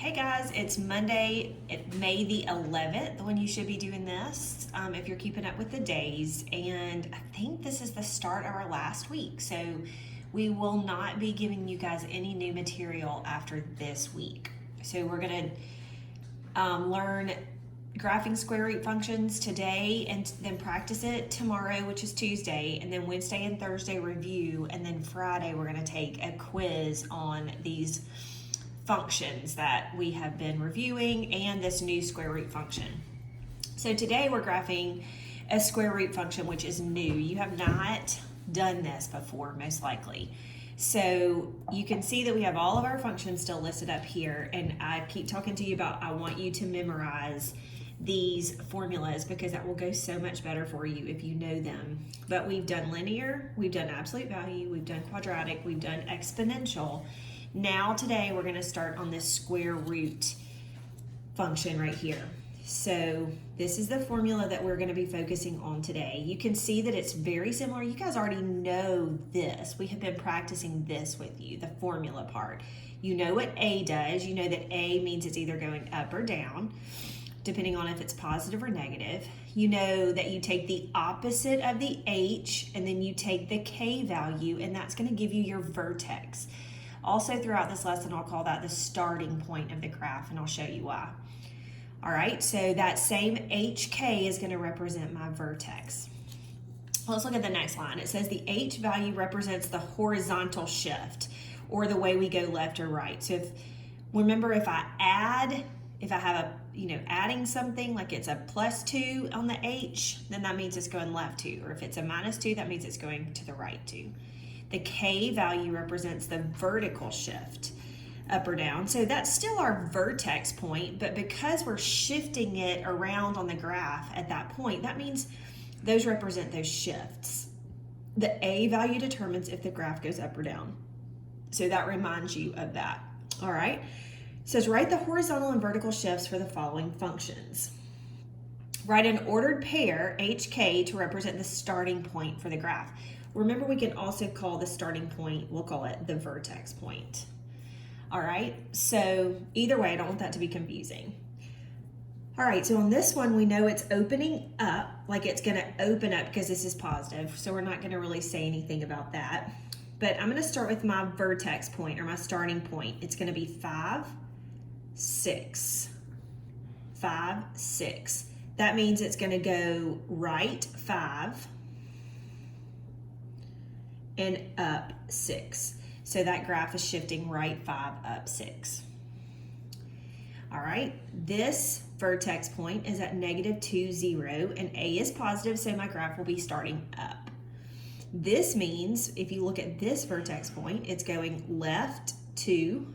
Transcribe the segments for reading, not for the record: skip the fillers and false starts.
Hey guys, it's Monday, May the 11th when you should be doing this if you're keeping up with the days. And I think this is the start of our last week. So we will not be giving you guys any new material after this week. So we're going to learn graphing square root functions today and then practice it tomorrow, which is Tuesday, and then Wednesday and Thursday review, and then Friday we're going to take a quiz on these functions that we have been reviewing and this new square root function. So today we're graphing a square root function, which is new. You have not done this before, most likely. So you can see that we have all of our functions still listed up here, and I keep talking to you about I want you to memorize these formulas because that will go so much better for you if you know them. But we've done linear, we've done absolute value, we've done quadratic, we've done exponential. Now today we're going to start on this square root function right here. So this is the formula that we're going to be focusing on today. You can see that it's very similar. You guys already know this. We have been practicing this with you, the formula part. You know what A does. You know that A means it's either going up or down, depending on if it's positive or negative. You know that you take the opposite of the H and then you take the K value, and that's going to give you your vertex. Also throughout this lesson, I'll call that the starting point of the graph, and I'll show you why. All right, so that same HK is going to represent my vertex. Let's look at the next line. It says the H value represents the horizontal shift, or the way we go left or right. So remember, if I have adding something, like it's a +2 on the H, then that means it's going left 2. Or if it's a -2, that means it's going to the right 2. The K value represents the vertical shift, up or down. So that's still our vertex point, but because we're shifting it around on the graph at that point, that means those represent those shifts. The A value determines if the graph goes up or down. So that reminds you of that. All right. It says write the horizontal and vertical shifts for the following functions. Write an ordered pair, HK, to represent the starting point for the graph. Remember, we can also call the starting point, we'll call it the vertex point. All right, so either way, I don't want that to be confusing. All right, so on this one, we know it's opening up, like it's gonna open up because this is positive, so we're not gonna really say anything about that. But I'm gonna start with my vertex point, or my starting point. It's gonna be 5, 6, 5, 6. That means it's gonna go right 5, and up 6. So that graph is shifting right 5, up 6. All right, this vertex point is at -2, 0, and A is positive, so my graph will be starting up. This means if you look at this vertex point, it's going left 2,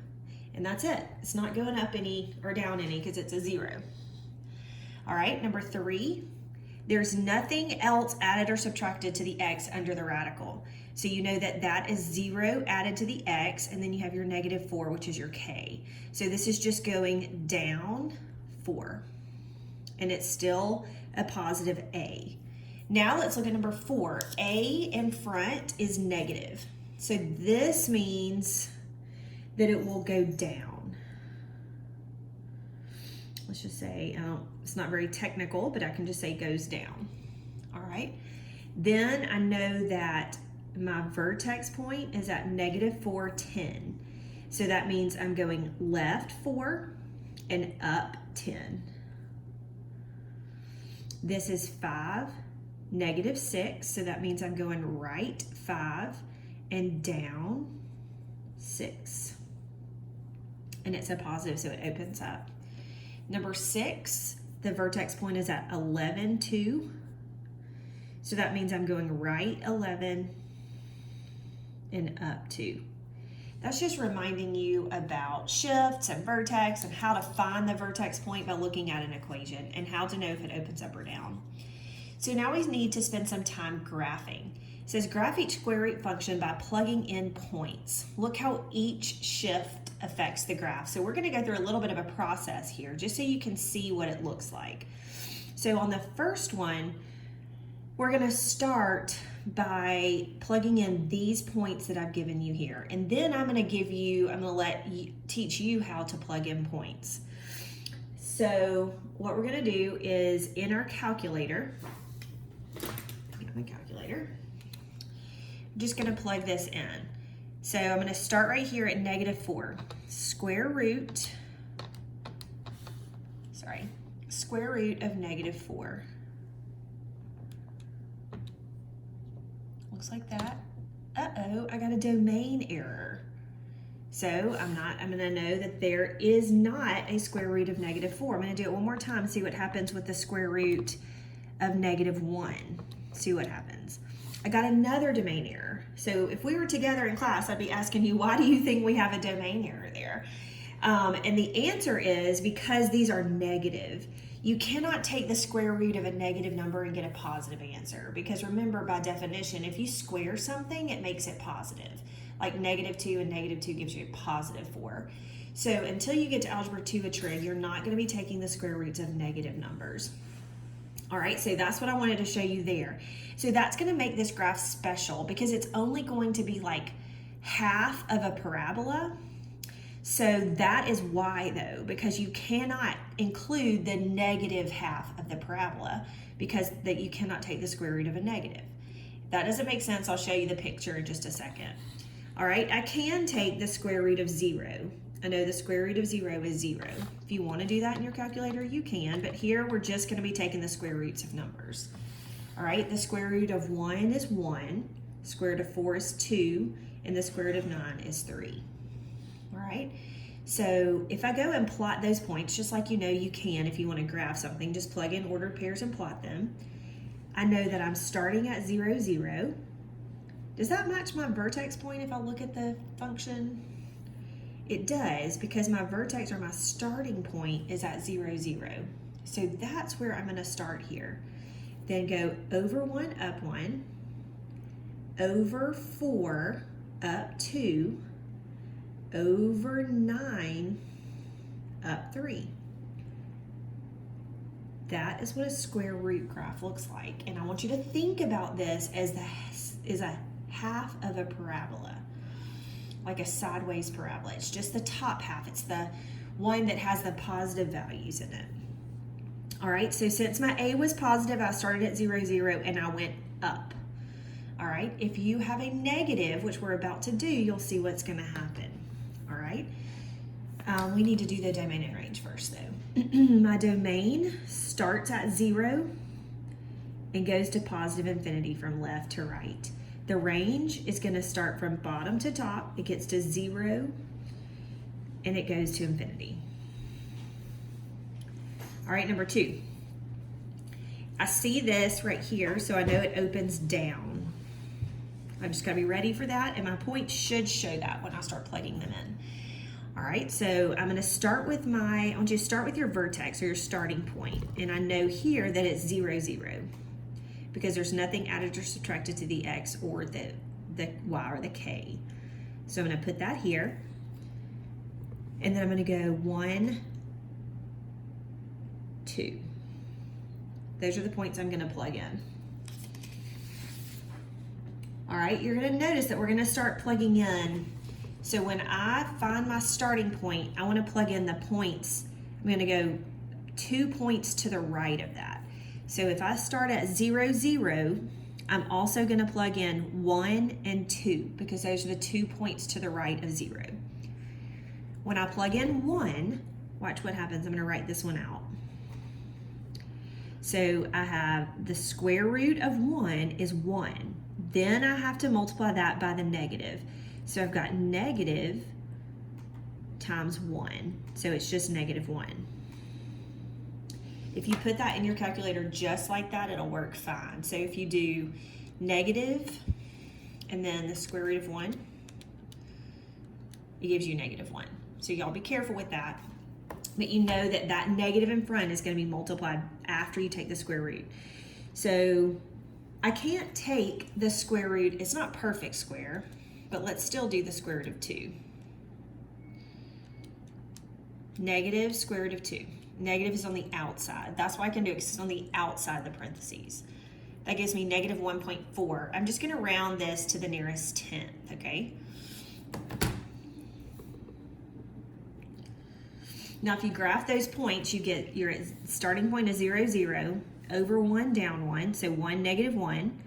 and that's it. It's not going up any or down any because it's a 0. All right, number 3, there's nothing else added or subtracted to the X under the radical. So you know that that is 0 added to the X, and then you have your -4, which is your K. So this is just going down 4, and it's still a positive A. Now let's look at number 4. A in front is negative. So this means that it will go down. Let's just say, it's not very technical, but I can just say goes down. All right. Then I know that my vertex point is at -4, 10. So that means I'm going left 4 and up 10. This is 5, -6. So that means I'm going right 5 and down 6. And it's a positive, so it opens up. Number 6, the vertex point is at 11, 2. So that means I'm going right 11 and up 2. That's just reminding you about shifts and vertex and how to find the vertex point by looking at an equation and how to know if it opens up or down. So now we need to spend some time graphing. It says graph each square root function by plugging in points. Look how each shift affects the graph. So we're going to go through a little bit of a process here just so you can see what it looks like. So on the first one, we're going to start by plugging in these points that I've given you here. And then I'm going to teach you how to plug in points. So what we're going to do is in our calculator, get my calculator, I'm just going to plug this in. So I'm going to start right here at -4. Square root of -4. Looks like that. Uh-oh, I got a domain error. So I'm going to know that there is not a square root of -4. I'm going to do it one more time and see what happens with the square root of -1. See what happens. I got another domain error. So if we were together in class, I'd be asking you, why do you think we have a domain error there? And the answer is because these are negative. You cannot take the square root of a negative number and get a positive answer, because remember, by definition, if you square something, it makes it positive. Like -2 and -2 gives you a +4. So until you get to Algebra 2 a trig, you're not going to be taking the square roots of negative numbers. All right, so that's what I wanted to show you there. So that's going to make this graph special because it's only going to be like half of a parabola. So that is why, though, because you cannot include the negative half of the parabola, because that you cannot take the square root of a negative. If that doesn't make sense, I'll show you the picture in just a second. All right, I can take the square root of 0. I know the square root of 0 is 0. If you want to do that in your calculator, you can, but here we're just going to be taking the square roots of numbers. All right, the square root of 1 is 1, square root of 4 is 2, and the square root of 9 is 3. All right, so if I go and plot those points, just like you know you can if you want to graph something, just plug in ordered pairs and plot them. I know that I'm starting at 0, 0. Does that match my vertex point if I look at the function? It does, because my vertex or my starting point is at 0, 0. So that's where I'm going to start here. Then go over 1, up 1, over 4, up 2, over 9, up 3. That is what a square root graph looks like. And I want you to think about this as a half of a parabola, like a sideways parabola. It's just the top half. It's the one that has the positive values in it. All right, so since my A was positive, I started at 0, 0, and I went up. All right, if you have a negative, which we're about to do, you'll see what's going to happen. All right, we need to do the domain and range first, though. My domain starts at 0 and goes to positive infinity from left to right. The range is going to start from bottom to top. It gets to 0 and it goes to infinity. All right, number 2. I see this right here, so I know it opens down. I'm just going to be ready for that, and my points should show that when I start plugging them in. All right, so I'm going to start with I want you to start with your vertex or your starting point, and I know here that it's 0, 0. Because there's nothing added or subtracted to the x or the y or the k. So I'm going to put that here. And then I'm going to go 1, 2. Those are the points I'm going to plug in. All right, you're going to notice that we're going to start plugging in. So when I find my starting point, I want to plug in the points. I'm going to go 2 points to the right of that. So if I start at 0, 0, I'm also going to plug in 1 and 2 because those are the 2 points to the right of 0. When I plug in 1, watch what happens. I'm going to write this one out. So I have the square root of 1 is 1. Then I have to multiply that by the negative. So I've got negative times 1. So it's just -1. If you put that in your calculator just like that, it'll work fine. So if you do negative and then the square root of 1, it gives you -1. So y'all be careful with that. But you know that that negative in front is going to be multiplied after you take the square root. So I can't take the square root. It's not perfect square, but let's still do the square root of 2. Negative square root of 2. Negative is on the outside. That's why I can do it, because it's on the outside of the parentheses. That gives me negative 1.4. I'm just gonna round this to the nearest tenth, okay? Now if you graph those points, you get your starting point is 0, 0, over 1, down 1, so 1, negative 1,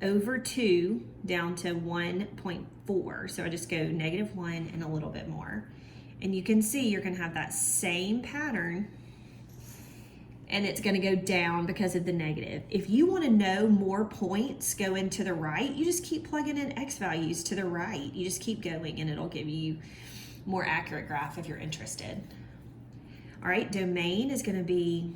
over 2, down to 1.4. So I just go negative 1 and a little bit more. And you can see you're gonna have that same pattern, and it's gonna go down because of the negative. If you wanna know more points going to the right, you just keep plugging in x values to the right. You just keep going and it'll give you more accurate graph if you're interested. All right, domain is gonna be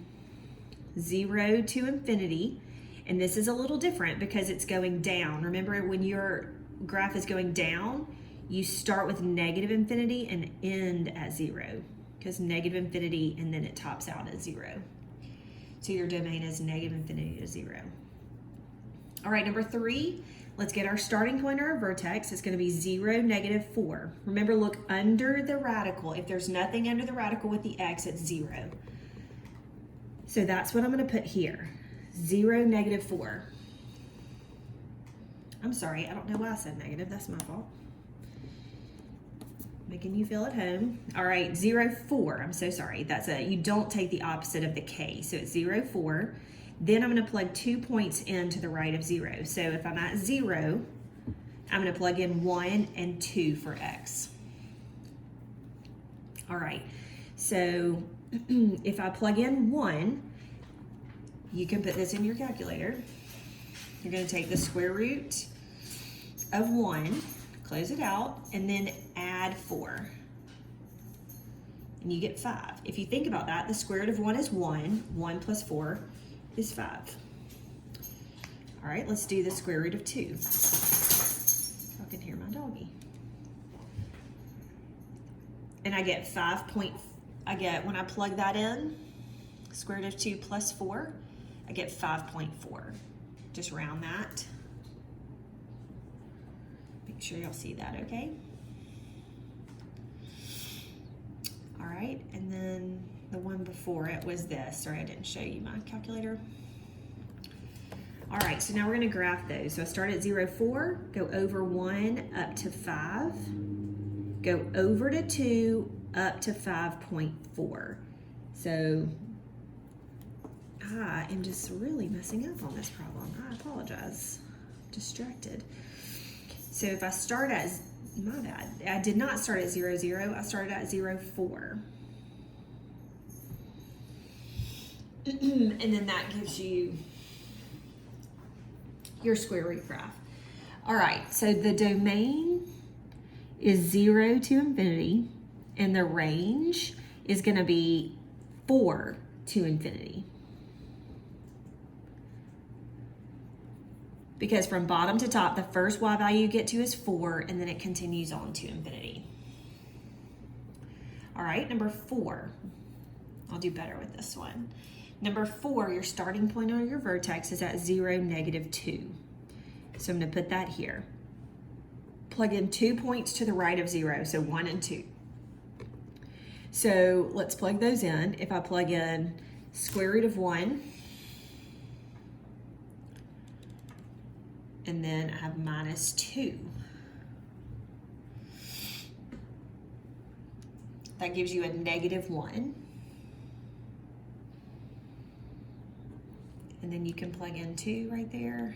0 to infinity. And this is a little different because it's going down. Remember, when your graph is going down, you start with negative infinity and end at 0, because negative infinity and then it tops out at 0. So your domain is negative infinity to 0. All right, number 3, let's get our starting point or our vertex. It's going to be 0, negative 4. Remember, look under the radical. If there's nothing under the radical with the x, it's 0. So that's what I'm going to put here. 0, negative 4. I'm sorry, I don't know why I said negative. That's my fault. Making you feel at home. All right, 0, 4. I'm so sorry. You don't take the opposite of the k. So it's 0, 4. Then I'm going to plug 2 points in to the right of 0. So if I'm at 0, I'm going to plug in 1 and 2 for x. All right, so if I plug in 1, you can put this in your calculator. You're going to take the square root of 1, close it out, and then add 4. And you get 5. If you think about that, the square root of 1 is 1. 1 plus 4 is 5. All right, let's do the square root of 2. I can hear my doggy. And I get when I plug that in, square root of 2 plus 4, I get 5.4. Just round that. Make sure y'all see that, okay? All right, and then the one before it was this. Sorry, I didn't show you my calculator. All right, so now we're gonna graph those. So I start at 0, 4, go over 1 up to 5, go over to 2 up to 5.4. So I am just really messing up on this problem. I apologize. Distracted. So if I start at, my bad, I did not start at 0, 0. I started at 0, 4. And then that gives you your square root graph. All right, so the domain is 0 to infinity, and the range is going to be 4 to infinity. Because from bottom to top, the first y value you get to is 4, and then it continues on to infinity. All right, number 4. I'll do better with this one. Number 4, your starting point on your vertex is at 0, negative 2. So I'm going to put that here. Plug in 2 points to the right of 0, so 1 and 2. So let's plug those in. If I plug in square root of 1, and then I have minus 2. That gives you a negative 1. And then you can plug in 2 right there.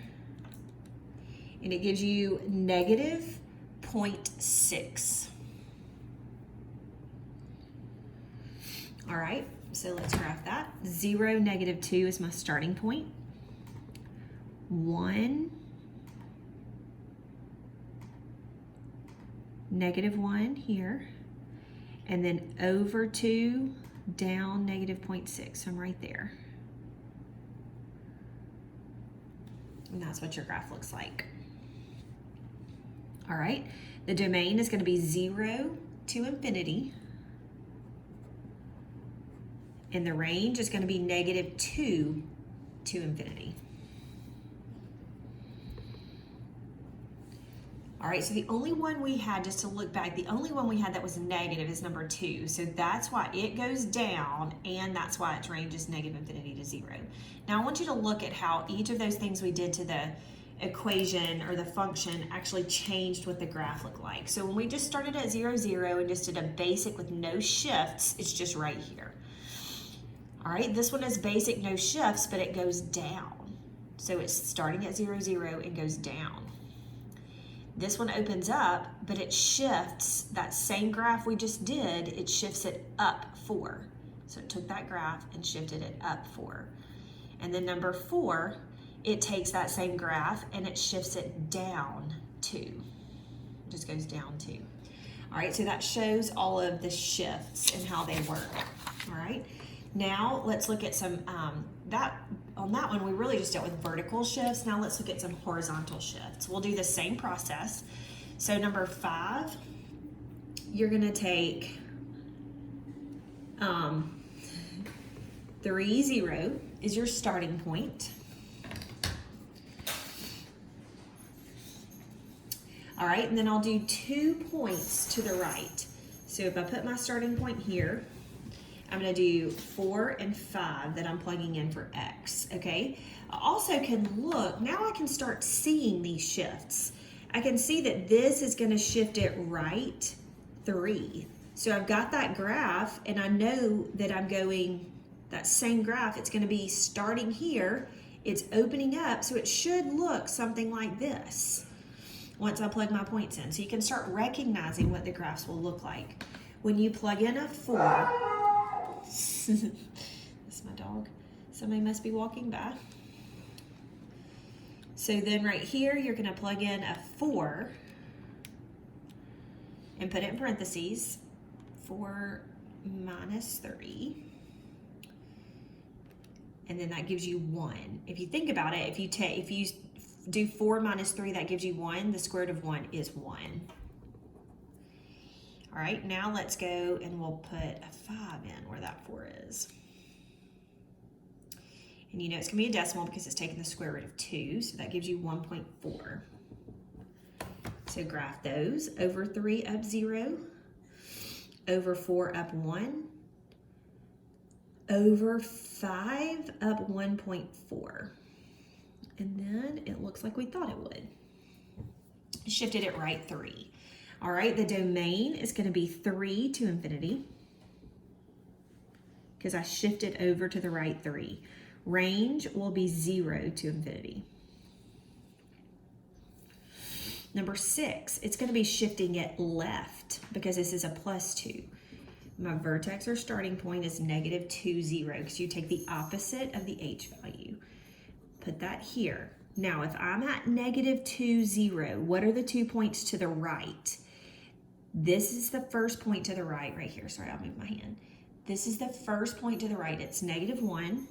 And it gives you negative 0.6. All right, so let's graph that. 0, negative 2 is my starting point. 1, negative 1 here. And then over 2, down negative 0.6. So I'm right there. And that's what your graph looks like. All right, the domain is going to be 0 to infinity. And the range is going to be negative 2 to infinity. All right, so the only one we had, just to look back, the only one we had that was negative is number 2. So that's why it goes down, and that's why its range is negative infinity to 0. Now I want you to look at how each of those things we did to the equation or the function actually changed what the graph looked like. So when we just started at 0, 0 and just did a basic with no shifts, it's just right here. All right, this one is basic, no shifts, but it goes down. So it's starting at 0, 0 and goes down. This one opens up, but it shifts that same graph we just did, it shifts it up 4. So it took that graph and shifted it up 4. And then number 4, it takes that same graph and it shifts it down 2. It just goes down 2. All right, so that shows all of the shifts and how they work. All right, now let's look at some, on that one, we really just dealt with vertical shifts. Now let's look at some horizontal shifts. We'll do the same process. So number 5, you're gonna take 3, 0 is your starting point. All right, and then I'll do 2 points to the right. So if I put my starting point here, I'm gonna do 4 and 5 that I'm plugging in for X, okay? I also can look, now I can start seeing these shifts. I can see that this is gonna shift it right 3. So I've got that graph and I know that I'm going, that same graph, it's gonna be starting here, it's opening up, so it should look something like this once I plug my points in. So you can start recognizing what the graphs will look like. When you plug in a 4, that's my dog. Somebody must be walking by. So then right here, you're gonna plug in a 4 and put it in parentheses, 4 minus 3. And then that gives you 1. If you think about it, if you do 4 minus 3, that gives you 1. The square root of 1 is 1. All right, now let's go and we'll put a 5 in where that 4 is. And you know it's gonna be a decimal because it's taking the square root of 2, so that gives you 1.4. So graph those. Over 3 up 0, over 4 up 1, over 5 up 1.4. And then it looks like we thought it would. Shifted it right 3. All right, the domain is going to be 3 to infinity because I shifted over to the right 3. Range will be 0 to infinity. Number 6, it's going to be shifting it left because this is a +2. My vertex or starting point is negative 2, 0 because you take the opposite of the h value. Put that here. Now, if I'm at negative 2, 0, what are the 2 points to the right? This is the first point to the right here. Sorry, I'll move my hand. This is the first point to the right. It's negative 1.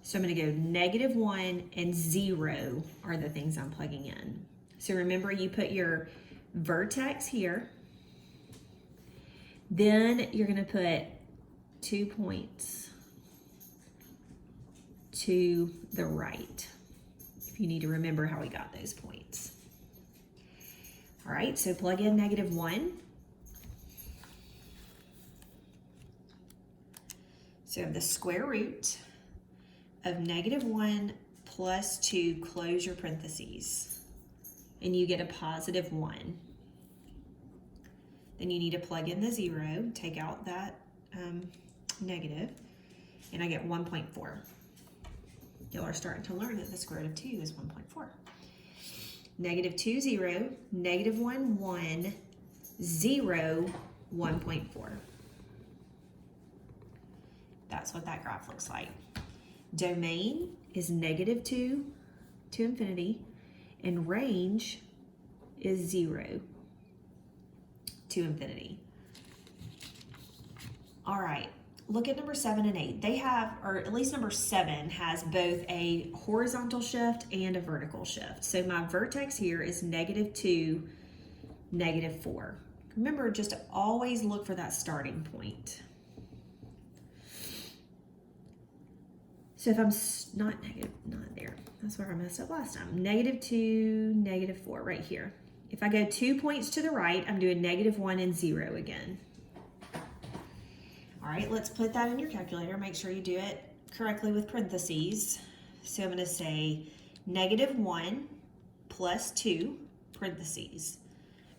So I'm going to go negative 1 and 0 are the things I'm plugging in. So remember, you put your vertex here. Then you're going to put 2 points to the right, if you need to remember how we got those points. All right, so plug in negative 1. So the square root of negative 1 plus 2, close your parentheses, and you get a positive 1. Then you need to plug in the 0, take out that negative, and I get 1.4. Y'all are starting to learn that the square root of 2 is 1.4. Negative 2, 0, negative 1, 1, 0, 1.4. That's what that graph looks like. Domain is negative 2 to infinity, and range is 0 to infinity. All right, look at number 7 and 8. They have, or at least number 7 has both a horizontal shift and a vertical shift. So my vertex here is negative 2, negative 4. Remember, just to always look for that starting point. So if I'm not negative, not there, that's where I messed up last time. Negative 2, negative 4 right here If I go 2 points to the right, I'm doing -1 and 0 again. All right, let's put that in your calculator. Make sure you do it correctly with parentheses. So I'm going to say -1 plus 2, parentheses,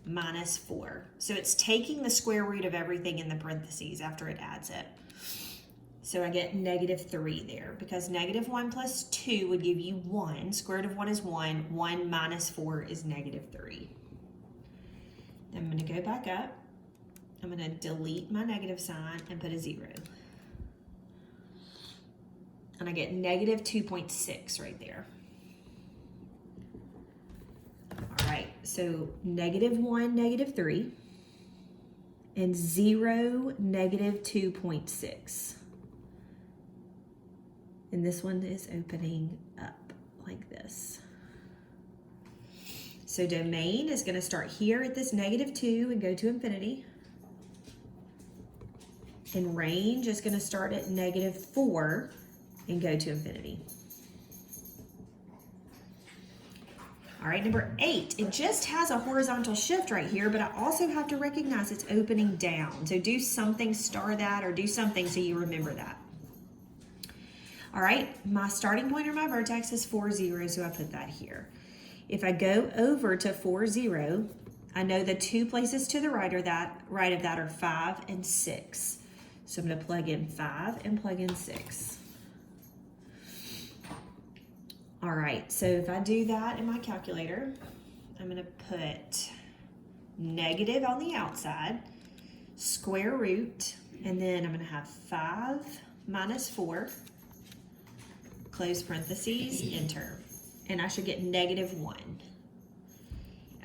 minus 4. So it's taking the square root of everything in the parentheses after it adds it. So I get -3 there, because -1 plus 2 would give you 1. Square root of 1 is 1. 1 minus 4 is -3. Then I'm going to go back up. I'm going to delete my negative sign and put a 0. And I get -2.6 right there. All right, so -1, -3, and 0, -2.6. And this one is opening up like this. So domain is going to start here at this -2 and go to infinity. And range is going to start at -4 and go to infinity. All right, number 8, it just has a horizontal shift right here, but I also have to recognize it's opening down. So do something, star that, or do something so you remember that. All right, my starting point or my vertex is 4, 0, so I put that here. If I go over to 4, 0, I know the 2 places to the right of that are 5 and 6. So I'm going to plug in 5 and plug in 6. All right, so if I do that in my calculator, I'm going to put negative on the outside, square root, and then I'm going to have 5 minus 4, close parentheses, enter. And I should get -1.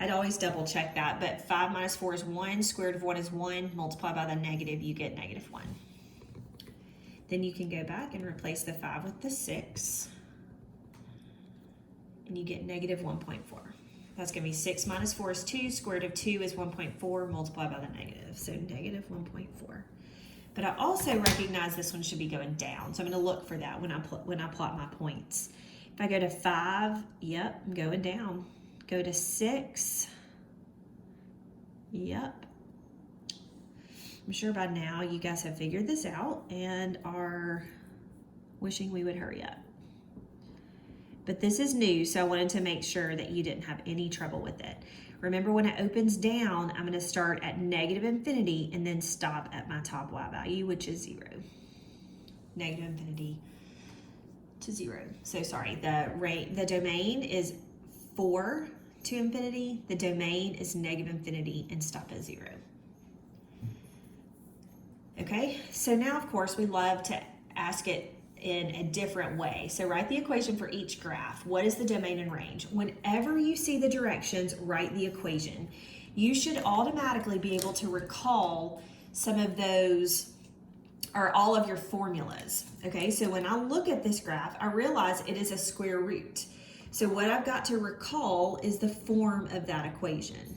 I'd always double check that, but 5 minus 4 is 1, square root of 1 is 1, multiply by the negative, you get -1. Then you can go back and replace the 5 with the 6, and you get -1.4. That's going to be 6 minus 4 is 2, square root of 2 is 1.4, multiply by the negative, so -1.4. But I also recognize this one should be going down, so I'm going to look for that when I plot my points. If I go to 5, yep, I'm going down. Go to 6, yep. I'm sure by now you guys have figured this out and are wishing we would hurry up. But this is new, so I wanted to make sure that you didn't have any trouble with it. Remember, when it opens down, I'm going to start at -infinity and then stop at my top y value, which is 0. -infinity to 0. So sorry, the domain is 4 to infinity. The domain is -infinity and stop at 0. Okay, so now of course we love to ask it in a different way. So write the equation for each graph. What is the domain and range? Whenever you see the directions, write the equation. You should automatically be able to recall some of those or all of your formulas. Okay, so when I look at this graph, I realize it is a square root. So what I've got to recall is the form of that equation.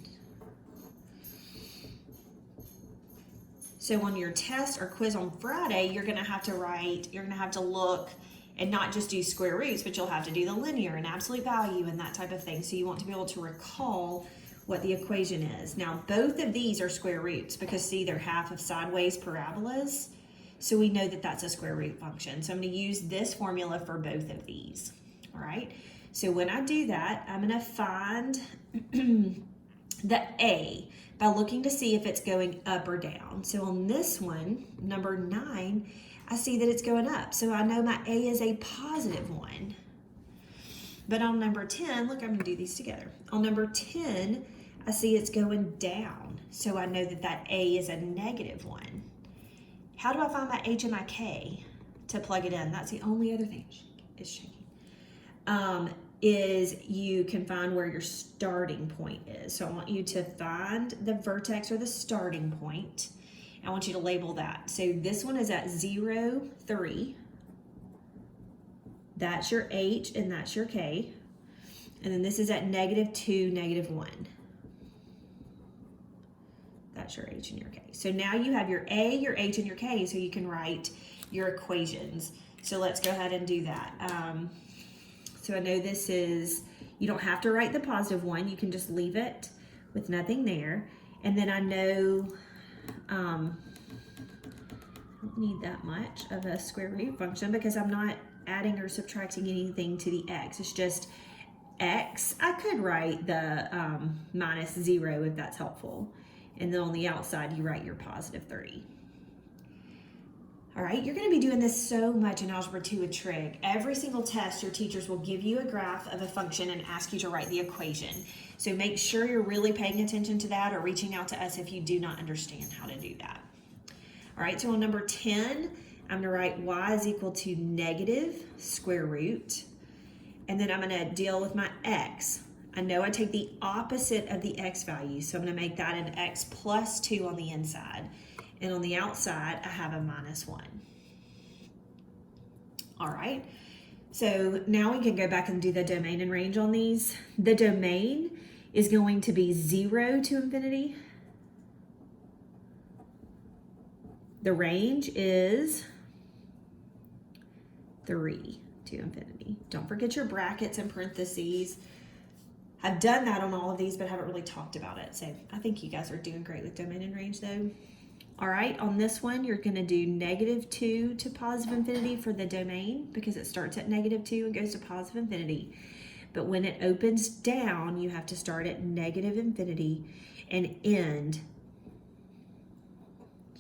So on your test or quiz on Friday, you're going to have to look and not just do square roots, but you'll have to do the linear and absolute value and that type of thing. So you want to be able to recall what the equation is. Now, both of these are square roots because see, they're half of sideways parabolas. So we know that that's a square root function. So I'm going to use this formula for both of these. All right. So when I do that, I'm going to find the A by looking to see if it's going up or down. So on this one, number 9, I see that it's going up. So I know my A is a positive 1. But on number 10, look, I'm going to do these together. On number 10, I see it's going down. So I know that that A is a -1. How do I find my H and my K to plug it in? That's the only other thing is shaking. Is you can find where your starting point is. So I want you to find the vertex or the starting point. I want you to label that. So this one is at 0, 3. That's your H and that's your K. And then this is at -2, -1. That's your H and your K. So now you have your A, your H, and your K, so you can write your equations. So let's go ahead and do that. So I know this is, you don't have to write the positive 1, you can just leave it with nothing there. And then I know I don't need that much of a square root function because I'm not adding or subtracting anything to the x. It's just x. I could write the minus 0 if that's helpful. And then on the outside, you write your positive 30. All right, you're going to be doing this so much in Algebra 2 with trig. Every single test, your teachers will give you a graph of a function and ask you to write the equation. So make sure you're really paying attention to that or reaching out to us if you do not understand how to do that. All right, so on number 10, I'm going to write y is equal to negative square root. And then I'm going to deal with my x. I know I take the opposite of the x value, so I'm going to make that an x plus 2 on the inside. And on the outside, I have a minus 1. All right, so now we can go back and do the domain and range on these. The domain is going to be 0 to infinity. The range is 3 to infinity. Don't forget your brackets and parentheses. I've done that on all of these, but haven't really talked about it. So I think you guys are doing great with domain and range though. All right, on this one, you're gonna do negative 2 to positive infinity for the domain because it starts at negative 2 and goes to positive infinity. But when it opens down, you have to start at negative infinity and end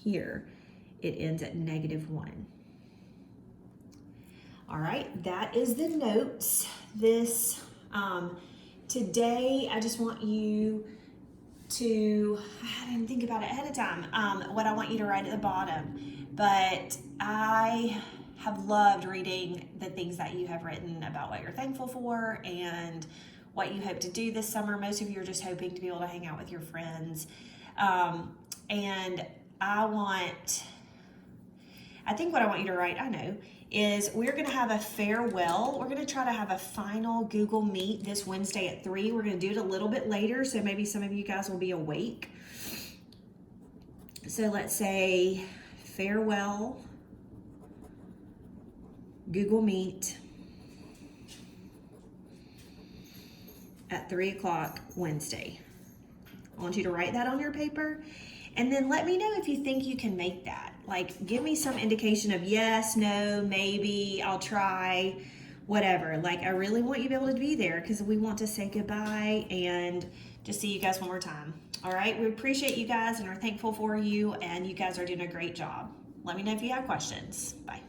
here. It ends at negative 1. All right, that is the notes. This, today, I just want you to, I didn't think about it ahead of time, what I want you to write at the bottom, but I have loved reading the things that you have written about what you're thankful for and what you hope to do this summer. Most of you are just hoping to be able to hang out with your friends. And I think what I want you to write, I know, is we're going to have a farewell. We're going to try to have a final Google Meet this Wednesday at 3. We're going to do it a little bit later, so maybe some of you guys will be awake. So let's say farewell Google Meet at 3 o'clock Wednesday. I want you to write that on your paper. And then let me know if you think you can make that. Like, give me some indication of yes, no, maybe, I'll try, whatever. Like, I really want you to be able to be there because we want to say goodbye and just see you guys one more time. All right, we appreciate you guys and are thankful for you, and you guys are doing a great job. Let me know if you have questions. Bye.